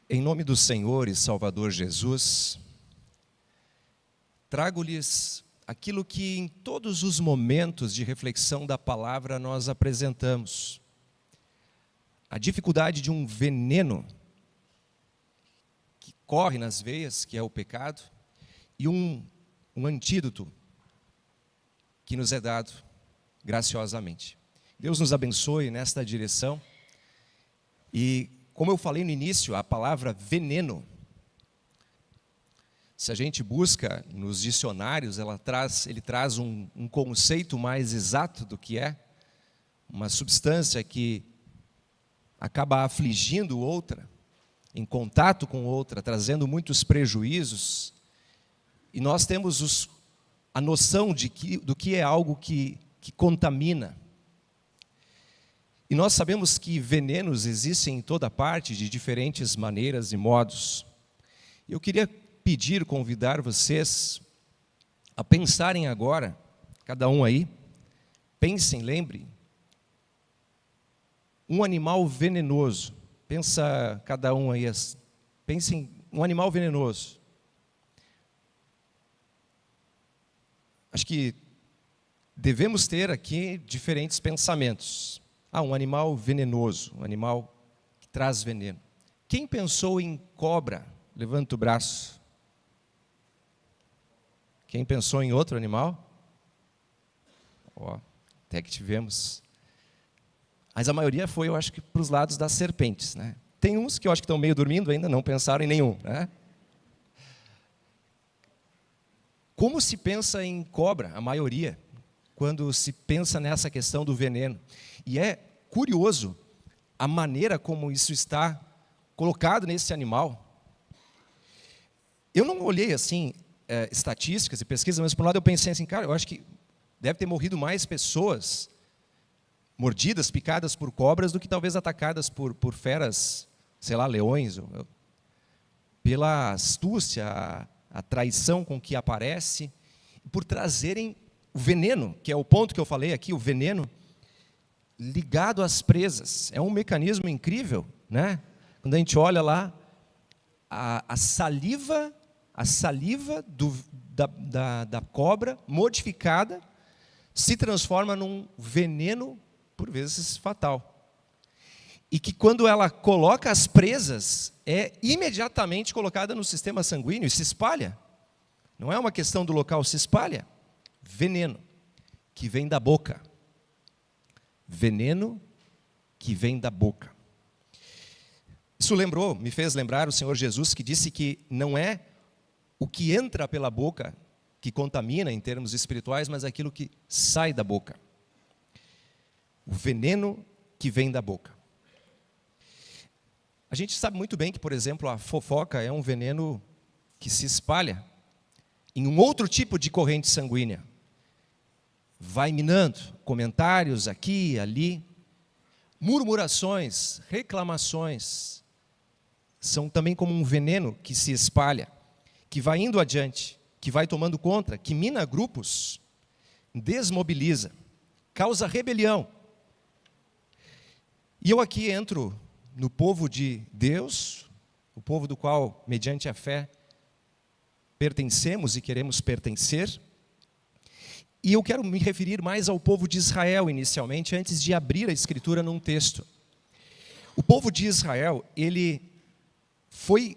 Em nome do Senhor e Salvador Jesus, trago-lhes aquilo que em todos os momentos de reflexão da palavra nós apresentamos. A dificuldade de um veneno que corre nas veias, que é o pecado, e um antídoto que nos é dado graciosamente. Deus nos abençoe nesta direção. E como eu falei no início, a palavra veneno, se a gente busca nos dicionários, ele traz um conceito mais exato do que é uma substância que acaba afligindo outra, em contato com outra, trazendo muitos prejuízos. E nós temos a noção do que é algo que contamina. E nós sabemos que venenos existem em toda parte, de diferentes maneiras e modos. Eu queria convidar vocês a pensarem agora, cada um aí, pensem, lembrem, um animal venenoso. Pensa cada um aí, pensem um animal venenoso. Acho que devemos ter aqui diferentes pensamentos. Um animal venenoso, um animal que traz veneno. Quem pensou em cobra? Levanta o braço. Quem pensou em outro animal? Até que tivemos. Mas a maioria foi, eu acho que, para os lados das serpentes, né? Tem uns que eu acho que estão meio dormindo ainda, não pensaram em nenhum, né? Como se pensa em cobra, a maioria, quando se pensa nessa questão do veneno? E é curioso a maneira como isso está colocado nesse animal. Eu não olhei assim estatísticas e pesquisas, mas por um lado eu pensei assim, cara, eu acho que deve ter morrido mais pessoas mordidas, picadas por cobras, do que talvez atacadas por feras, sei lá, leões, pela astúcia, a traição com que aparece, por trazerem o veneno, que é o ponto que eu falei aqui, o veneno ligado às presas. É um mecanismo incrível, né? Quando a gente olha lá, a saliva da cobra modificada se transforma num veneno, por vezes fatal. E que quando ela coloca as presas, é imediatamente colocada no sistema sanguíneo e se espalha. Não é uma questão do local, se espalha. Veneno que vem da boca. Veneno que vem da boca. Isso me fez lembrar o Senhor Jesus, que disse que não é o que entra pela boca que contamina em termos espirituais, mas aquilo que sai da boca. O veneno que vem da boca. A gente sabe muito bem que, por exemplo, a fofoca é um veneno que se espalha em um outro tipo de corrente sanguínea. Vai minando, comentários aqui e ali, murmurações, reclamações, são também como um veneno que se espalha, que vai indo adiante, que vai tomando conta, que mina grupos, desmobiliza, causa rebelião. E eu aqui entro no povo de Deus, o povo do qual, mediante a fé, pertencemos e queremos pertencer. E eu quero me referir mais ao povo de Israel inicialmente, antes de abrir a Escritura num texto. O povo de Israel, ele foi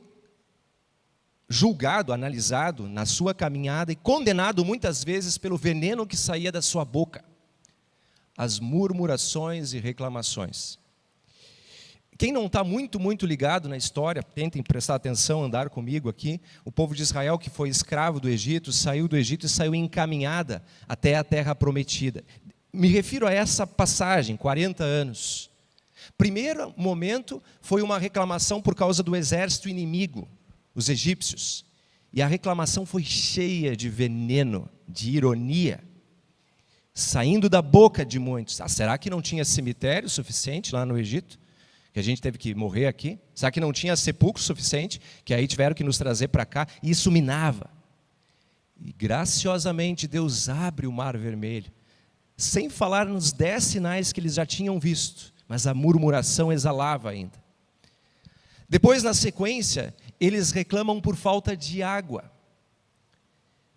julgado, analisado na sua caminhada e condenado muitas vezes pelo veneno que saía da sua boca. As murmurações e reclamações. Quem não está muito ligado na história, tentem prestar atenção, andar comigo aqui. O povo de Israel, que foi escravo do Egito, saiu do Egito e saiu encaminhada até a terra prometida. Me refiro a essa passagem, 40 anos. Primeiro momento foi uma reclamação por causa do exército inimigo, os egípcios. E a reclamação foi cheia de veneno, de ironia, saindo da boca de muitos. Será que não tinha cemitério suficiente lá no Egito? Que a gente teve que morrer aqui? Será que não tinha sepulcro suficiente? Que aí tiveram que nos trazer para cá? E isso minava. E graciosamente Deus abre o mar vermelho, sem falar nos 10 sinais que eles já tinham visto, mas a murmuração exalava ainda. Depois, na sequência, eles reclamam por falta de água.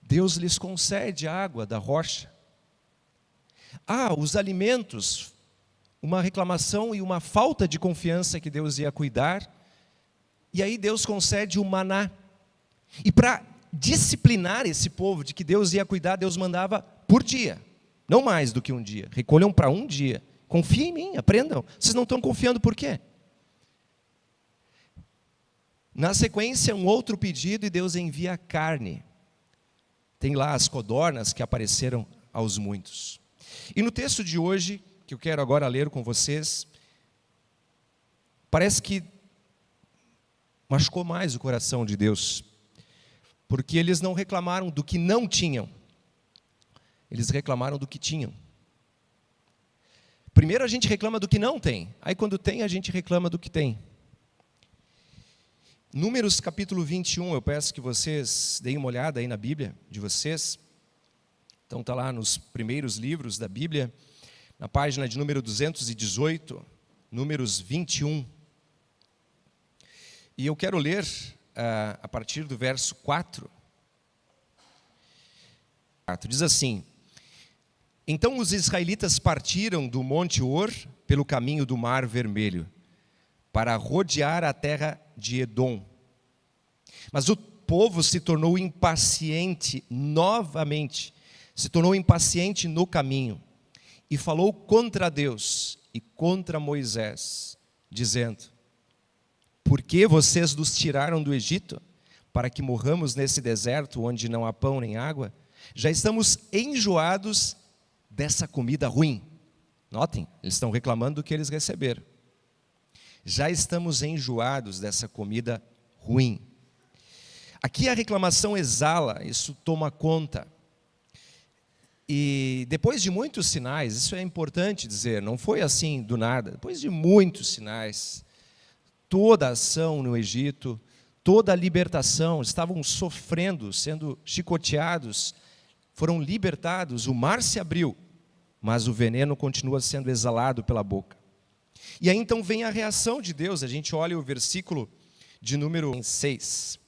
Deus lhes concede água da rocha. Os alimentos, uma reclamação e uma falta de confiança que Deus ia cuidar. E aí Deus concede o maná. E para disciplinar esse povo de que Deus ia cuidar, Deus mandava por dia. Não mais do que um dia. Recolham para um dia. Confiem em mim, aprendam. Vocês não estão confiando por quê? Na sequência, um outro pedido e Deus envia carne. Tem lá as codornas que apareceram aos muitos. E no texto de hoje, que eu quero agora ler com vocês, parece que machucou mais o coração de Deus, porque eles não reclamaram do que não tinham, eles reclamaram do que tinham. Primeiro a gente reclama do que não tem, aí quando tem a gente reclama do que tem. Números capítulo 21, eu peço que vocês deem uma olhada aí na Bíblia de vocês. Então está lá nos primeiros livros da Bíblia, na página de número 218, Números 21. E eu quero ler a partir do verso 4. Diz assim: Então os israelitas partiram do Monte Hor pelo caminho do Mar Vermelho, para rodear a terra de Edom. Mas o povo se tornou impaciente novamente, se tornou impaciente no caminho, e falou contra Deus e contra Moisés, dizendo: Por que vocês nos tiraram do Egito, para que morramos nesse deserto onde não há pão nem água? Já estamos enjoados dessa comida ruim. Notem, eles estão reclamando do que eles receberam. Já estamos enjoados dessa comida ruim. Aqui a reclamação exala, isso toma conta. E depois de muitos sinais, isso é importante dizer, não foi assim do nada, depois de muitos sinais, toda a ação no Egito, toda a libertação, estavam sofrendo, sendo chicoteados, foram libertados, o mar se abriu, mas o veneno continua sendo exalado pela boca. E aí então vem a reação de Deus, a gente olha o versículo de número 6.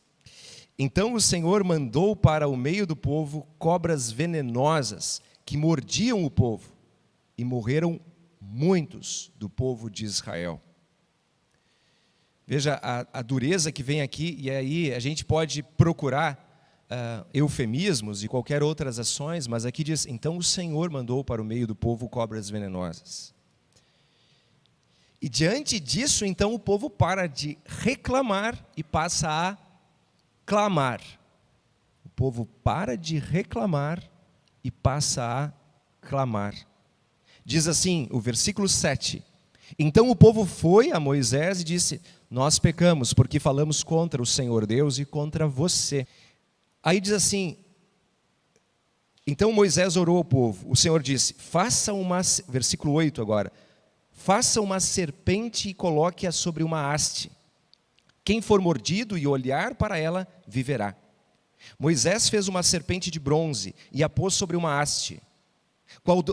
Então o Senhor mandou para o meio do povo cobras venenosas que mordiam o povo, e morreram muitos do povo de Israel. Veja a dureza que vem aqui, e aí a gente pode procurar eufemismos e qualquer outras ações, mas aqui diz: então o Senhor mandou para o meio do povo cobras venenosas. E diante disso, então o povo para de reclamar e passa a clamar. O povo para de reclamar e passa a clamar. Diz assim, o versículo 7. Então o povo foi a Moisés e disse: nós pecamos porque falamos contra o Senhor Deus e contra você. Aí diz assim, então Moisés orou ao povo. O Senhor disse, versículo 8 agora. Faça uma serpente e coloque-a sobre uma haste. Quem for mordido e olhar para ela, viverá. Moisés fez uma serpente de bronze e a pôs sobre uma haste.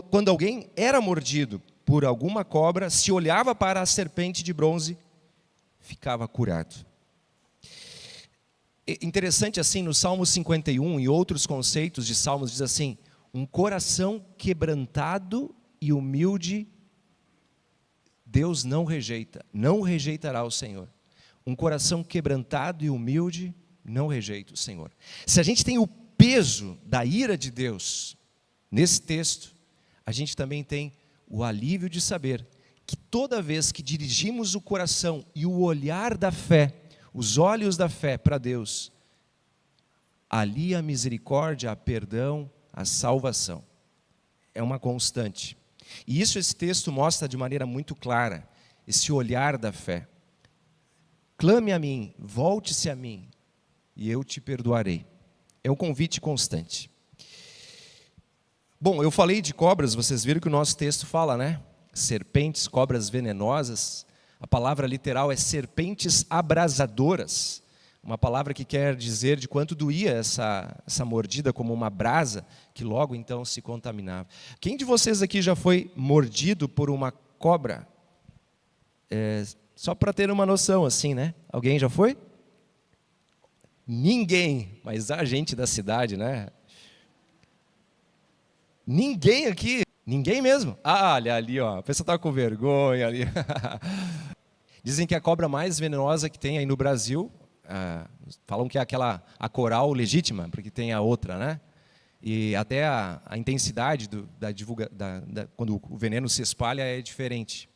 Quando alguém era mordido por alguma cobra, se olhava para a serpente de bronze, ficava curado. Interessante assim, no Salmo 51 e outros conceitos de Salmos, diz assim: um coração quebrantado e humilde, Deus não rejeita, não rejeitará o Senhor. Um coração quebrantado e humilde não rejeita o Senhor. Se a gente tem o peso da ira de Deus nesse texto, a gente também tem o alívio de saber que toda vez que dirigimos o coração e o olhar da fé, os olhos da fé para Deus, ali a misericórdia, a perdão, a salvação. É uma constante. E isso esse texto mostra de maneira muito clara, esse olhar da fé. Clame a mim, volte-se a mim, e eu te perdoarei. É um convite constante. Bom, eu falei de cobras, vocês viram que o nosso texto fala, né? Serpentes, cobras venenosas. A palavra literal é serpentes abrasadoras. Uma palavra que quer dizer de quanto doía essa mordida, como uma brasa, que logo então se contaminava. Quem de vocês aqui já foi mordido por uma cobra? Só para ter uma noção assim, né? Alguém já foi? Ninguém, mas a gente da cidade, né? Ninguém aqui, ninguém mesmo. Ah, olha ali, ó, a pessoa está com vergonha ali. Dizem que a cobra mais venenosa que tem aí no Brasil, falam que é a coral legítima, porque tem a outra, né? E até a intensidade quando o veneno se espalha é diferente.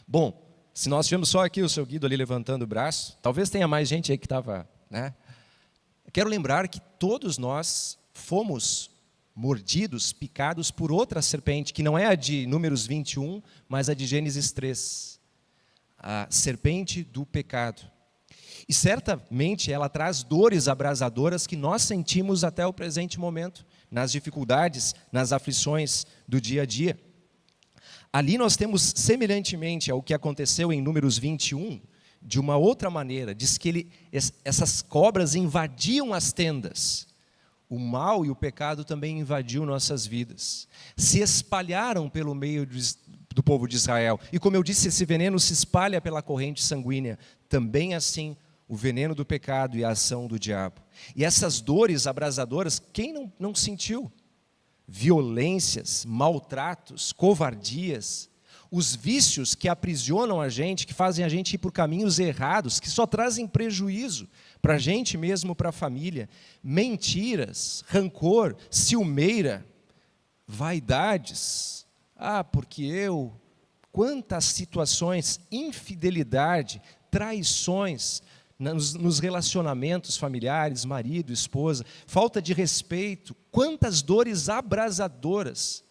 Bom, se nós tivemos só aqui o seu Guido ali levantando o braço, talvez tenha mais gente aí que estava, né? Quero lembrar que todos nós fomos mordidos, picados por outra serpente, que não é a de Números 21, mas a de Gênesis 3. A serpente do pecado. E certamente ela traz dores abrasadoras que nós sentimos até o presente momento, nas dificuldades, nas aflições do dia a dia. Ali nós temos, semelhantemente ao que aconteceu em Números 21, de uma outra maneira. Diz que essas cobras invadiam as tendas. O mal e o pecado também invadiu nossas vidas. Se espalharam pelo meio do povo de Israel. E como eu disse, esse veneno se espalha pela corrente sanguínea. Também assim, o veneno do pecado e a ação do diabo. E essas dores abrasadoras, quem não sentiu? Violências, maltratos, covardias, os vícios que aprisionam a gente, que fazem a gente ir por caminhos errados, que só trazem prejuízo para a gente mesmo, para a família, mentiras, rancor, ciumeira, vaidades, quantas situações, infidelidade, traições, nos relacionamentos familiares, marido, esposa, falta de respeito, quantas dores abrasadoras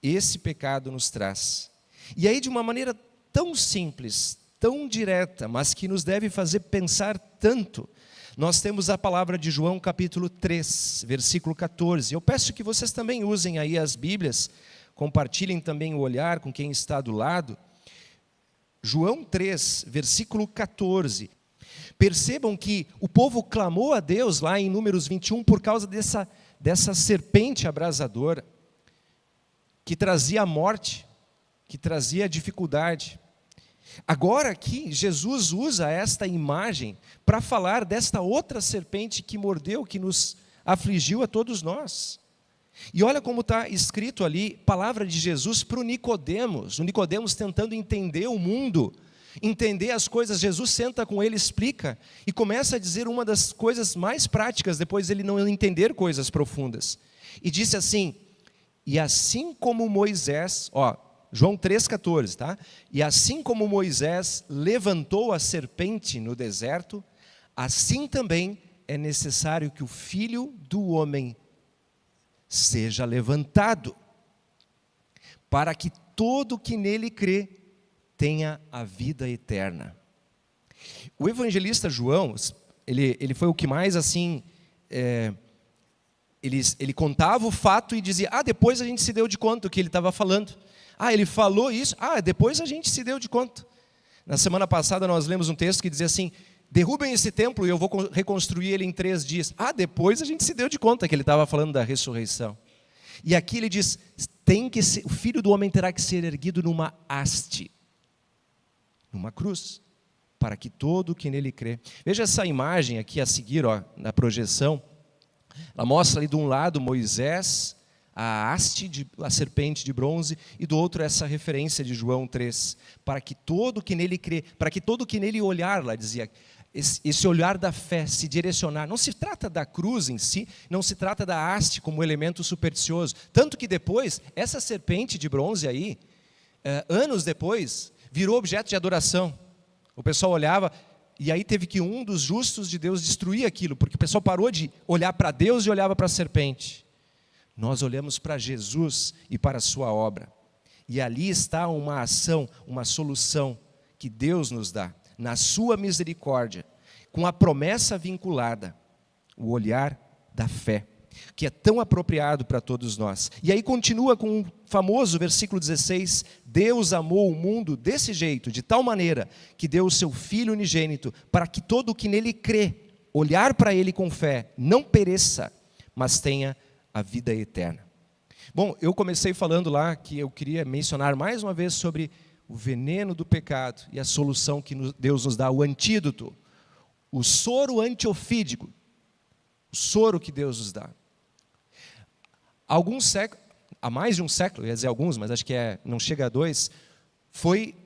esse pecado nos traz. E aí, de uma maneira tão simples, tão direta, mas que nos deve fazer pensar tanto, nós temos a palavra de João capítulo 3, versículo 14. Eu peço que vocês também usem aí as Bíblias, compartilhem também o olhar com quem está do lado. João 3, versículo 14. Percebam que o povo clamou a Deus lá em Números 21 por causa dessa serpente abrasadora, que trazia a morte, que trazia a dificuldade. Agora aqui, Jesus usa esta imagem para falar desta outra serpente que mordeu, que nos afligiu a todos nós. E olha como está escrito ali, palavra de Jesus para o Nicodemos tentando entender o mundo, entender as coisas. Jesus senta com ele, explica, e começa a dizer uma das coisas mais práticas, depois ele não entender coisas profundas. E disse assim, e assim como Moisés, João 3,14, tá? E assim como Moisés levantou a serpente no deserto, assim também é necessário que o Filho do Homem seja levantado, para que todo que nele crê tenha a vida eterna. O evangelista João, ele foi o que mais assim, ele contava o fato e dizia, depois a gente se deu de conta do que ele estava falando. Ele falou isso, depois a gente se deu de conta. Na semana passada nós lemos um texto que dizia assim, derrubem esse templo e eu vou reconstruir ele em 3 dias. Depois a gente se deu de conta que ele estava falando da ressurreição. E aqui ele diz, o Filho do Homem terá que ser erguido numa haste, numa cruz, para que todo que nele crê. Veja essa imagem aqui a seguir, na projeção. Ela mostra ali de um lado Moisés, a haste, a serpente de bronze, e do outro essa referência de João 3, para que todo que nele crê, para que todo que nele olhar, lá dizia, esse olhar da fé, se direcionar. Não se trata da cruz em si, não se trata da haste como elemento supersticioso, tanto que depois, essa serpente de bronze aí, anos depois, virou objeto de adoração. O pessoal olhava, e aí teve que um dos justos de Deus destruir aquilo, porque o pessoal parou de olhar para Deus e olhava para a serpente. Nós olhamos para Jesus e para a sua obra. E ali está uma ação, uma solução que Deus nos dá, na sua misericórdia, com a promessa vinculada, o olhar da fé, que é tão apropriado para todos nós. E aí continua com o famoso versículo 16, Deus amou o mundo desse jeito, de tal maneira, que deu o seu Filho unigênito, para que todo o que nele crê, olhar para ele com fé, não pereça, mas tenha a vida eterna. Bom, eu comecei falando lá que eu queria mencionar mais uma vez sobre o veneno do pecado e a solução que Deus nos dá, o antídoto, o soro antiofídico, o soro que Deus nos dá. Há mais de um século, eu ia dizer alguns, mas acho que não chega a 2, foi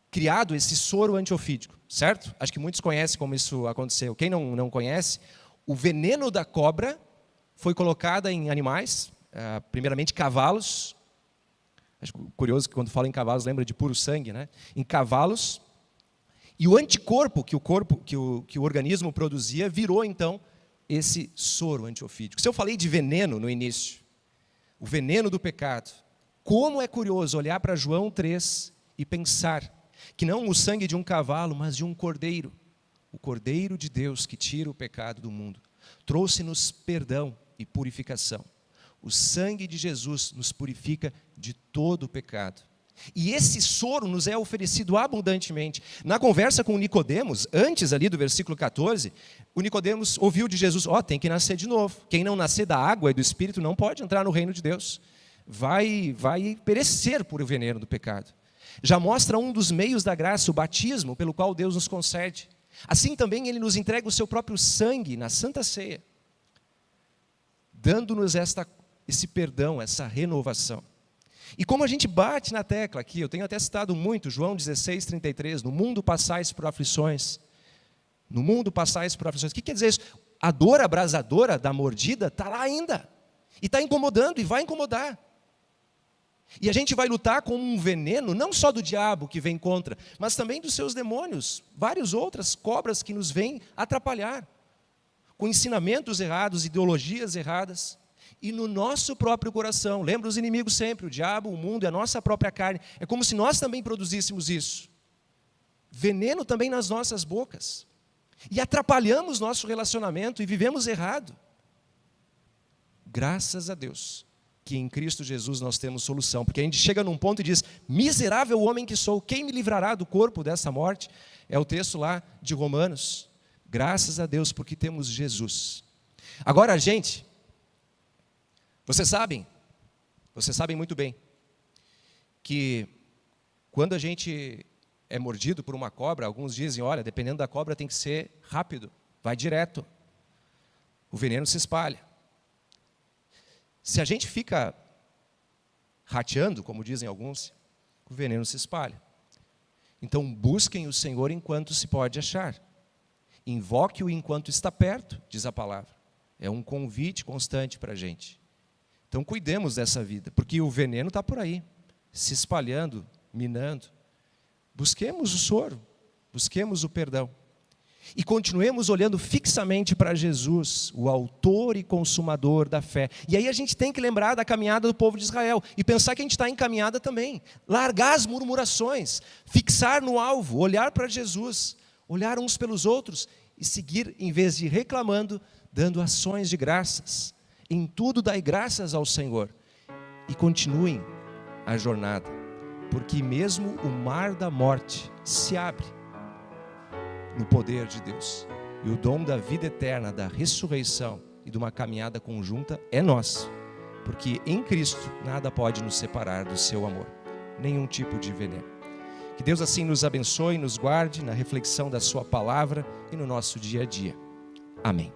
criado esse soro antiofídico, certo? Acho que muitos conhecem como isso aconteceu. Quem não conhece, o veneno da cobra foi colocado em animais, primeiramente cavalos. Acho curioso que quando fala em cavalos lembra de puro sangue, né? Em cavalos. E o anticorpo que o organismo produzia virou então esse soro antiofídico. Se eu falei de veneno no início, o veneno do pecado, como é curioso olhar para João 3 e pensar que não o sangue de um cavalo, mas de um cordeiro, o cordeiro de Deus que tira o pecado do mundo, trouxe-nos perdão e purificação. O sangue de Jesus nos purifica de todo o pecado. E esse soro nos é oferecido abundantemente. Na conversa com Nicodemos, antes ali do versículo 14, o Nicodemos ouviu de Jesus, tem que nascer de novo. Quem não nascer da água e do Espírito não pode entrar no reino de Deus. Vai perecer por o veneno do pecado. Já mostra um dos meios da graça, o batismo, pelo qual Deus nos concede. Assim também Ele nos entrega o seu próprio sangue na Santa Ceia, dando-nos esse perdão, essa renovação. E como a gente bate na tecla aqui, eu tenho até citado muito, João 16:33, no mundo passais por aflições. No mundo passais por aflições. O que quer dizer isso? A dor abrasadora da mordida está lá ainda. E está incomodando e vai incomodar. E a gente vai lutar com um veneno, não só do diabo que vem contra, mas também dos seus demônios, várias outras cobras que nos vêm atrapalhar, com ensinamentos errados, ideologias erradas. E no nosso próprio coração, lembra os inimigos sempre, o diabo, o mundo e a nossa própria carne, é como se nós também produzíssemos isso. Veneno também nas nossas bocas. E atrapalhamos nosso relacionamento e vivemos errado. Graças a Deus que em Cristo Jesus nós temos solução, porque a gente chega num ponto e diz, miserável homem que sou, quem me livrará do corpo dessa morte? É o texto lá de Romanos. Graças a Deus porque temos Jesus. Agora, gente, vocês sabem muito bem, que quando a gente é mordido por uma cobra, alguns dizem, olha, dependendo da cobra tem que ser rápido, vai direto, o veneno se espalha. Se a gente fica rateando, como dizem alguns, o veneno se espalha. Então busquem o Senhor enquanto se pode achar, invoque-o enquanto está perto, diz a palavra, é um convite constante para a gente. Então cuidemos dessa vida, porque o veneno está por aí, se espalhando, minando. Busquemos o soro, busquemos o perdão. E continuemos olhando fixamente para Jesus, o autor e consumador da fé. E aí a gente tem que lembrar da caminhada do povo de Israel, e pensar que a gente está em caminhada também. Largar as murmurações, fixar no alvo, olhar para Jesus, olhar uns pelos outros, e seguir, em vez de reclamando, dando ações de graças. Em tudo dai graças ao Senhor e continuem a jornada, porque mesmo o mar da morte se abre no poder de Deus, e o dom da vida eterna, da ressurreição e de uma caminhada conjunta é nosso, porque em Cristo nada pode nos separar do seu amor, nenhum tipo de veneno. Que Deus assim nos abençoe e nos guarde na reflexão da sua palavra e no nosso dia a dia. Amém.